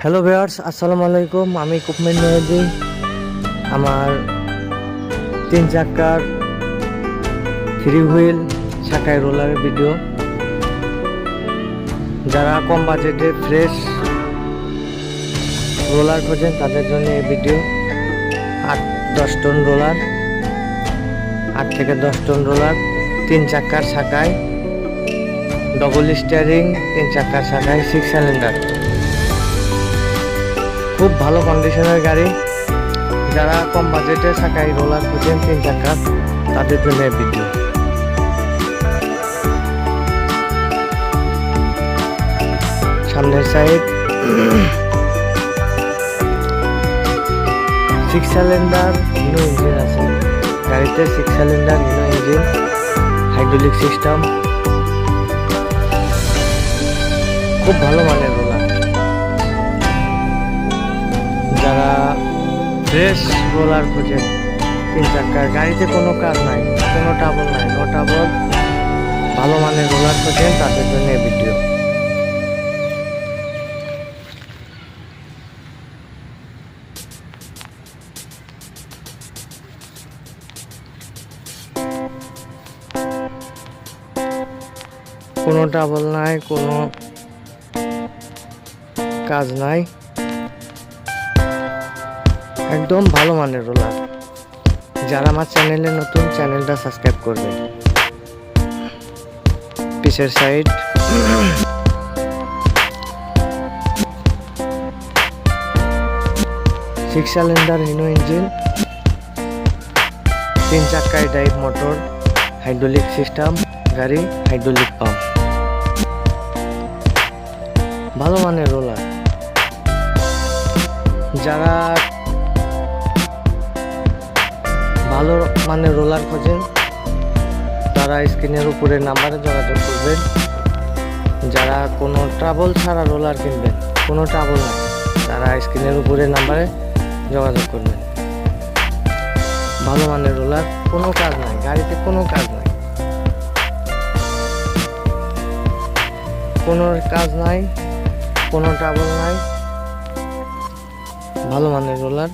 Hello viewers, আসসালামু আলাইকুম। আমি কুকমেন মেহেদি। আমার 3 চাকার 3 হুইল শাখায় রোলারের ভিডিও। যারা কম বাজেটে ফ্রেশ রোলার খোঁজেন তাদের জন্য এই ভিডিও। 8-10 টন রোলার, 8 থেকে 10 টন রোলার 3 চাকার শাখায়, ডবল স্টিয়ারিং 3 চাকার শাখায়, 6 সিলিন্ডার, খুব ভালো কন্ডিশনের গাড়ি। যারা কম বাজেটে শাখায় রোলার খুঁজেন 3 চাকার তাদের জন্য এই ভিডিও। সামনের সাইড 6 সিলিন্ডার হিনো ইঞ্জিন আছে গাড়িতে। 6 cylinder Hino engine, hydraulic system, খুব ভালো মানের রোলার। যারা ফ্রেশ রোলার খোঁজেন 3 চাকার গাড়িতে, কোনো কাজ নাই, কোনো ট্রাবল নাই, নো ট্রাবল, ভালো মানের রোলার খোঁজেন তাদের জন্য এই ভিডিও। কোনো ট্রাবল নাই, কোনো কাজ নাই, একদম ভালো মানের রোলার। যারা আমার চ্যানেলে নতুন, চ্যানেলটা সাবস্ক্রাইব করবেন। পিছের সাইড 6 সিলিন্ডার হিনো ইঞ্জিন, 3 চাকায় ড্রাইভ মোটর, হাইড্রোলিক সিস্টেম গাড়ি, হাইড্রোলিক পাম্প, ভালো মানের রোলার। যারা ভালো মানের রোলার খোঁজেন তারা স্ক্রিনের উপরে নাম্বারে যোগাযোগ করবেন। যারা কোনো ট্রাবল ছাড়া রোলার কিনবেন, কোনো ট্রাবল না, তারা স্ক্রিনের উপরে নাম্বারে যোগাযোগ করবেন। ভালো মানের রোলার, কোনো কাজ নাই গাড়িতে, কোনো কাজ নাই, কোনো কাজ নাই, কোনো ট্রাবল নাই, ভালো মানের রোলার।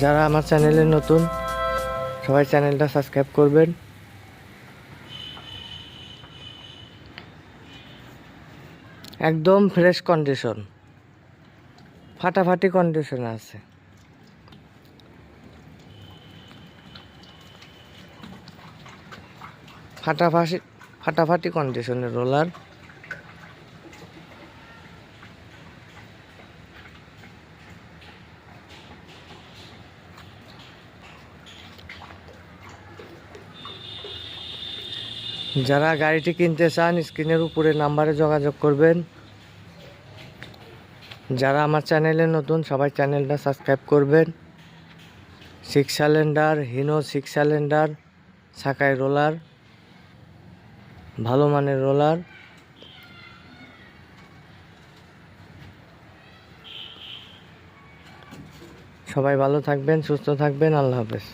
যারা আমার চ্যানেলে নতুন, সবাই চ্যানেলটা সাবস্ক্রাইব করবেন। একদম ফ্রেশ কন্ডিশন, ফাটাফাটি কন্ডিশনে আছে। ফাটাফাটি কন্ডিশনের রোলার। যারা গাড়িটি কিনতে চান স্ক্রিনের উপরে নাম্বারে যোগাযোগ করবেন। যারা আমার চ্যানেলে নতুন, সবাই চ্যানেলটা সাবস্ক্রাইব করবেন। 6 সিলিন্ডার হিনো 6 সিলিন্ডার শাখায় রোলার, ভালো মানের রোলার। সবাই ভালো থাকবেন, সুস্থ থাকবেন। আল্লাহ হাফেজ।